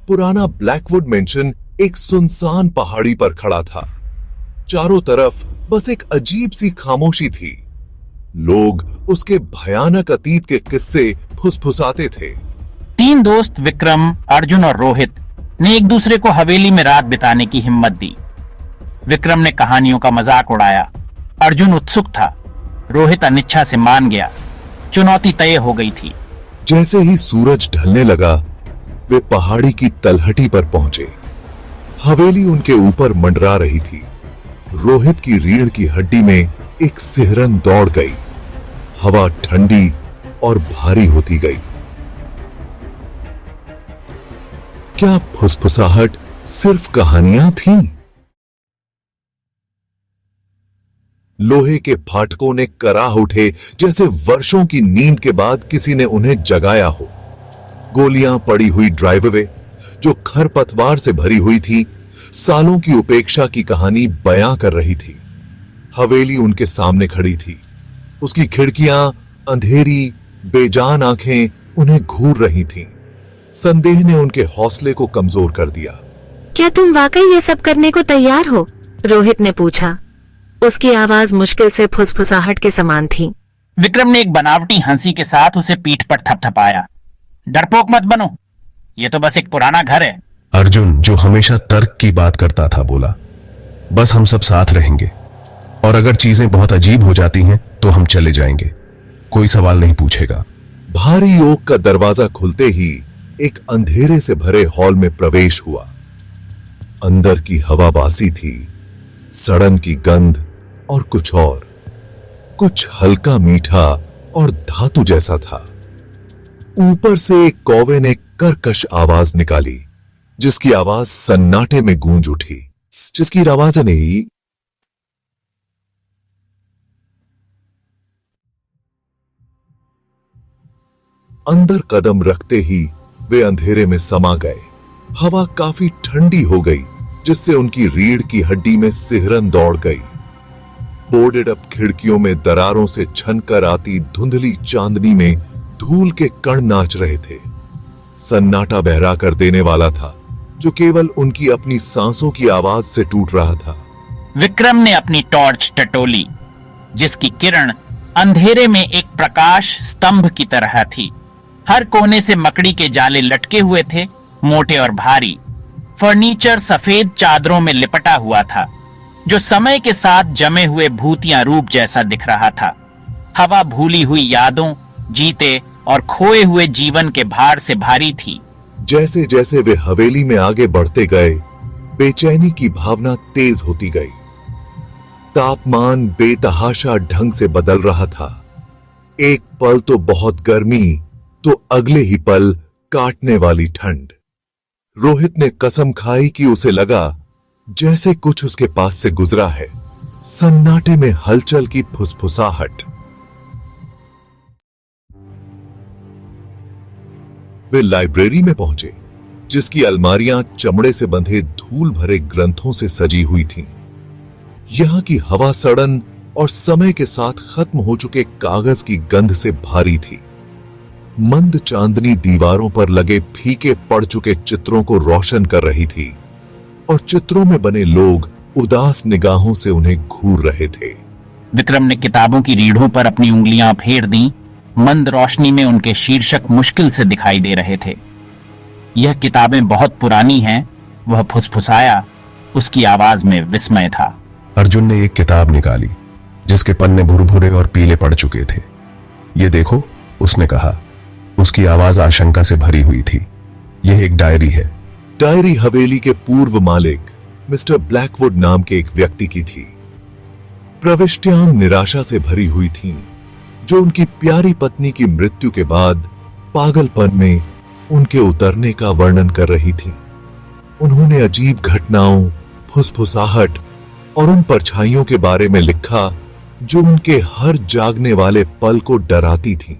पुराना Blackwood mention एक सुनसान पहाड़ी पर खड़ा था। चारों तरफ बस एक अजीब सी खामोशी थी। लोग उसके भयानक अतीत के किस्से फुसफुसाते थे। तीन दोस्त विक्रम, अर्जुन और रोहित ने एक दूसरे को हवेली में रात बिताने की हिम्मत दी। विक्रम ने कहानियों का मजाक उड़ाया, अर्जुन उत्सुक था, रोहित अनिच्छा से मान गया। चुनौती तय हो गई थी। जैसे ही सूरज ढलने लगा, वे पहाड़ी की तलहटी पर पहुंचे। हवेली उनके ऊपर मंडरा रही थी। रोहित की रीढ़ की हड्डी में एक सिहरन दौड़ गई। हवा ठंडी और भारी होती गई। क्या फुसफुसाहट सिर्फ कहानियां थीं? लोहे के फाटकों ने कराह उठे, जैसे वर्षों की नींद के बाद किसी ने उन्हें जगाया हो। गोलियां पड़ी हुई ड्राइववे जो खरपतवार से भरी हुई थी, सालों की उपेक्षा की कहानी बयां कर रही थी। हवेली उनके सामने खड़ी थी। उसकी खिड़कियां अंधेरी, बेजान आंखें उन्हें घूर रही थीं। संदेह ने उनके हौसले को कमजोर कर दिया। क्या तुम वाकई ये सब करने को तैयार हो? रोहित ने पूछा। उसकी आवाज मुश्किल से फुसफुसाहट के समान थी। विक्रम ने एक बनावटी हंसी के साथ उसे पीठ पर थपथपाया। डरपोक मत बनो, ये तो बस एक पुराना घर है। अर्जुन, जो हमेशा तर्क की बात करता था, बोला, बस हम सब साथ रहेंगे और अगर चीजें बहुत अजीब हो जाती हैं तो हम चले जाएंगे, कोई सवाल नहीं पूछेगा। भारी ओक का दरवाजा खुलते ही एक अंधेरे से भरे हॉल में प्रवेश हुआ। अंदर की हवा बासी थी, सड़न की गंध और कुछ हल्का मीठा और धातु जैसा था। ऊपर से एक कौवे ने कर्कश आवाज निकाली, जिसकी आवाज सन्नाटे में गूंज उठी, जिसकी आवाज नहीं। अंदर कदम रखते ही वे अंधेरे में समा गए। हवा काफी ठंडी हो गई, जिससे उनकी रीढ़ की हड्डी में सिहरन दौड़ गई। बोर्डेड अप खिड़कियों में दरारों से छनकर आती धुंधली चांदनी में धूल के कण नाच रहे थे। सन्नाटा बहरा कर देने वाला था, जो केवल उनकी अपनी सांसों की आवाज से टूट रहा था। विक्रम ने अपनी टॉर्च टटोली, जिसकी किरण अंधेरे में एक प्रकाश स्तंभ की तरह थी। हर कोने से मकड़ी के जाले लटके हुए थे, मोटे और भारी। फर्नीचर सफेद चादरों में लिपटा हुआ था, जो समय के साथ जमे हुए भूतिया रूप जैसा दिख रहा था। हवा भूली हुई यादों, जीते और खोए हुए जीवन के भार से भारी थी। जैसे जैसे वे हवेली में आगे बढ़ते गए, बेचैनी की भावना तेज होती गई। तापमान बेतहाशा ढंग से बदल रहा था। एक पल तो बहुत गर्मी, तो अगले ही पल काटने वाली ठंड। रोहित ने कसम खाई कि उसे लगा जैसे कुछ उसके पास से गुजरा है। सन्नाटे में हलचल की फुसफुसाहट। वे लाइब्रेरी में पहुंचे, जिसकी अलमारियां चमड़े से बंधे धूल भरे ग्रंथों से सजी हुई थीं। यहां की हवा सड़न और समय के साथ खत्म हो चुके कागज की गंध से भारी थी। मंद चांदनी दीवारों पर लगे फीके पड़ चुके चित्रों को रोशन कर रही थी, और चित्रों में बने लोग उदास निगाहों से उन्हें घूर रहे थे। विक्रम ने किताबों की रीढ़ों पर अपनी उंगलियां फेर दी। मंद रोशनी में उनके शीर्षक मुश्किल से दिखाई दे रहे थे। यह किताबें बहुत पुरानी हैं, वह फुसफुसाया। उसकी आवाज में विस्मय था। अर्जुन ने एक किताब निकाली, जिसके पन्ने भुरभुरे और पीले पड़ चुके थे। ये देखो, उसने कहा। उसकी आवाज आशंका से भरी हुई थी। यह एक डायरी है। डायरी हवेली के पूर्व मालिक मिस्टर ब्लैकवुड नाम के एक व्यक्ति की थी। प्रविष्टियां निराशा से भरी हुई थीं, जो उनकी प्यारी पत्नी की मृत्यु के बाद पागलपन में उनके उतरने का वर्णन कर रही थीं। उन्होंने अजीब घटनाओं, फुसफुसाहट और उन परछाइयों के बारे में लिखा, जो उनके हर जागने वाले पल को डराती थीं।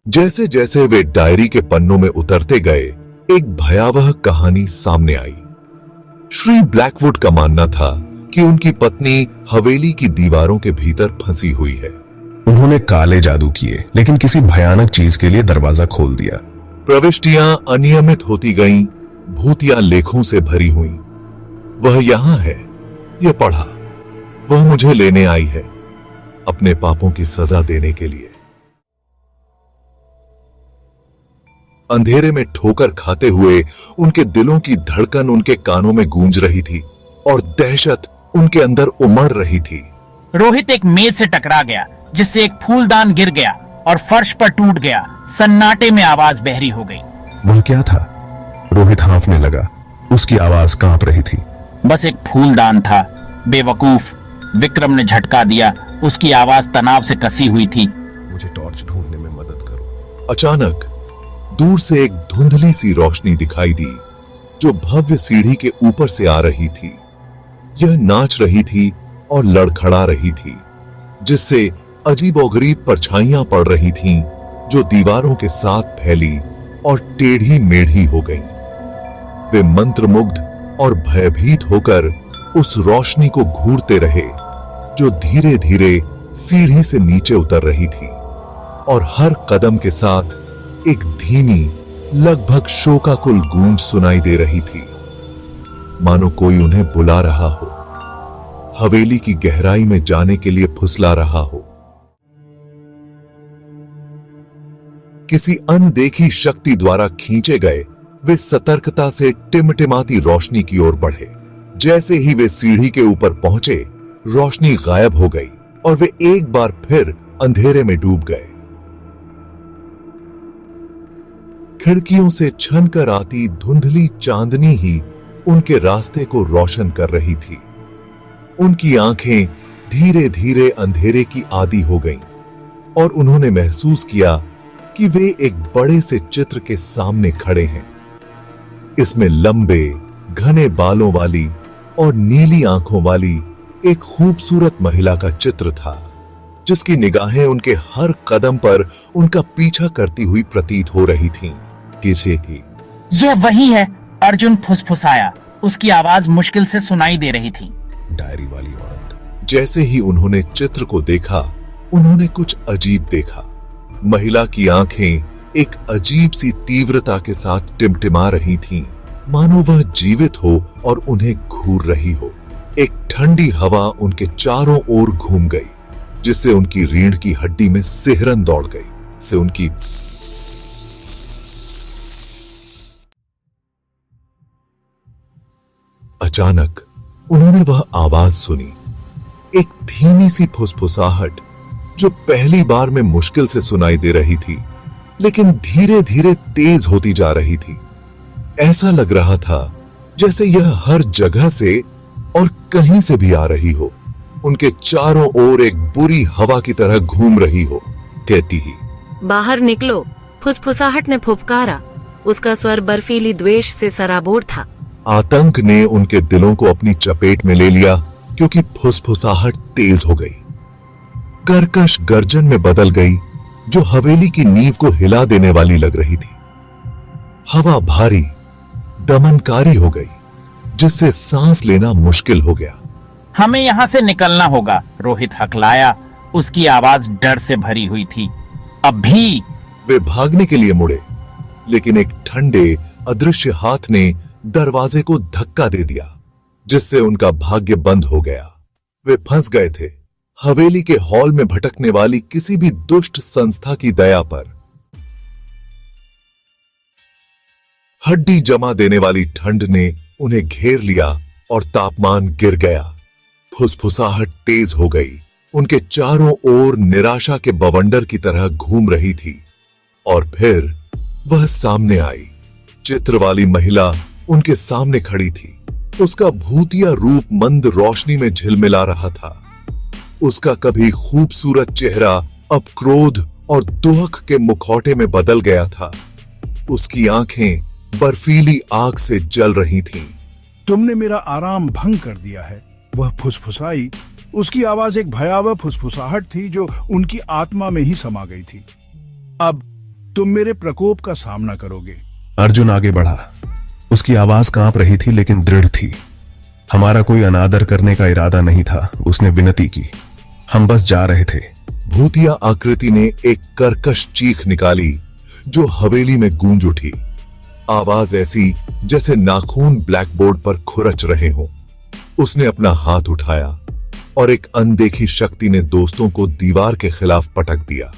जैसे जैसे वे डायरी के पन्नों में उतरते गए, एक भयावह कहानी सामने आई। श्री ब्लैकवुड का मानना था कि उनकी पत्नी हवेली की दीवारों के भीतर फंसी हुई है। उन्होंने काले जादू किए, लेकिन किसी भयानक चीज के लिए दरवाजा खोल दिया। प्रविष्टियां अनियमित होती गईं, भूतिया लेखों से भरी हुई। वह यहां है, यह पढ़ा। वह मुझे लेने आई है, अपने पापों की सजा देने के लिए। अंधेरे में ठोकर खाते हुए उनके दिलों की धड़कन उनके कानों में गूंज रही थी और दहशत उनके अंदर उमड़ रही थी। रोहित एक मेज से टकरा गया, जिससे एक फूलदान गिर गया और फर्श पर टूट गया। सन्नाटे में आवाज बहरी हो गई। वह क्या था? रोहित हाँफने लगा। उसकी आवाज कांप रही थी। बस एक फूलदान था, बेवकूफ, विक्रम ने झटका दिया। उसकी आवाज तनाव से कसी हुई थी। मुझे टॉर्च ढूंढने में मदद करो। अचानक दूर से एक धुंधली सी रोशनी दिखाई दी, जो भव्य सीढ़ी के ऊपर से आ रही थी। यह नाच रही थी और लड़खड़ा रही थी, जिससे अजीबोगरीब परछाइयां पड़ रही थीं, जो दीवारों के साथ फैली और टेढ़ी मेढ़ी हो गईं। वे मंत्रमुग्ध और भयभीत होकर उस रोशनी को घूरते रहे, जो धीरे धीरे सीढ़ी से नीचे उतर रही थी, और हर कदम के साथ एक धीमी, लगभग शोकाकुल गूंज सुनाई दे रही थी, मानो कोई उन्हें बुला रहा हो, हवेली की गहराई में जाने के लिए फुसला रहा हो। किसी अनदेखी शक्ति द्वारा खींचे गए वे सतर्कता से टिमटिमाती रोशनी की ओर बढ़े। जैसे ही वे सीढ़ी के ऊपर पहुंचे, रोशनी गायब हो गई और वे एक बार फिर अंधेरे में डूब गए। खिड़कियों से छनकर आती धुंधली चांदनी ही उनके रास्ते को रोशन कर रही थी। उनकी आंखें धीरे धीरे अंधेरे की आदी हो गईं और उन्होंने महसूस किया कि वे एक बड़े से चित्र के सामने खड़े हैं। इसमें लंबे, घने बालों वाली और नीली आंखों वाली एक खूबसूरत महिला का चित्र था, जिसकी निगाहें उनके हर कदम पर उनका पीछा करती हुई प्रतीत हो रही थीं। किसे की? यह वही है, अर्जुन फुसफुसाया। उसकी आवाज मुश्किल से सुनाई दे रही थी। डायरी वाली औरत। जैसे ही उन्होंने चित्र को देखा, उन्होंने कुछ अजीब देखा। महिला की आंखें एक अजीब सी तीव्रता के साथ टिमटिमा रही थीं, मानो वह जीवित हो और उन्हें घूर रही हो। एक ठंडी हवा उनके चारों ओर घूम गई, जिससे उनकी रीढ़ की हड्डी में सिहरन दौड़ गई। से उनकी अचानक उन्होंने वह आवाज सुनी, एक धीमी सी फुसफुसाहट, जो पहली बार में मुश्किल से सुनाई दे रही थी, लेकिन धीरे धीरे तेज होती जा रही थी। ऐसा लग रहा था जैसे यह हर जगह से और कहीं से भी आ रही हो, उनके चारों ओर एक बुरी हवा की तरह घूम रही हो। कहती ही, बाहर निकलो, फुसफुसाहट ने फुफकारा। उसका स्वर बर्फीली द्वेष से सराबोर था। आतंक ने उनके दिलों को अपनी चपेट में ले लिया, क्योंकि फुसफुसाहट तेज हो गई, कर्कश गर्जन में बदल गई, जो हवेली की नींव को हिला देने वाली लग रही थी। हवा भारी, दमनकारी हो गई, जिससे सांस लेना मुश्किल हो गया। हमें यहां से निकलना होगा, रोहित हकलाया। उसकी आवाज डर से भरी हुई थी। अब भी वे भागने के लिए मुड़े, लेकिन एक ठंडे, अदृश्य हाथ ने दरवाजे को धक्का दे दिया, जिससे उनका भाग्य बंद हो गया। वे फंस गए थे हवेली के हॉल में भटकने वाली किसी भी दुष्ट संस्था की दया पर। हड्डी जमा देने वाली ठंड ने उन्हें घेर लिया और तापमान गिर गया। फुसफुसाहट तेज हो गई, उनके चारों ओर निराशा के बवंडर की तरह घूम रही थी। और फिर वह सामने आई। चित्र वाली महिला उनके सामने खड़ी थी। उसका भूतिया रूप मंद रोशनी में झिलमिला रहा था। उसका कभी खूबसूरत चेहरा अब क्रोध और दुख के मुखौटे में बदल गया था। उसकी आंखें बर्फीली आग से जल रही थीं। तुमने मेरा आराम भंग कर दिया है, वह फुसफुसाई। उसकी आवाज एक भयावह फुसफुसाहट थी, जो उनकी आत्मा में ही समा गई थी। अब तुम मेरे प्रकोप का सामना करोगे। अर्जुन आगे बढ़ा। उसकी आवाज कांप रही थी, लेकिन दृढ़ थी। हमारा कोई अनादर करने का इरादा नहीं था, उसने विनती की। हम बस जा रहे थे। भूतिया आकृति ने एक कर्कश चीख निकाली, जो हवेली में गूंज उठी। आवाज ऐसी जैसे नाखून ब्लैकबोर्ड पर खुरच रहे हों। उसने अपना हाथ उठाया और एक अनदेखी शक्ति ने दोस्तों को दीवार के खिलाफ पटक दिया।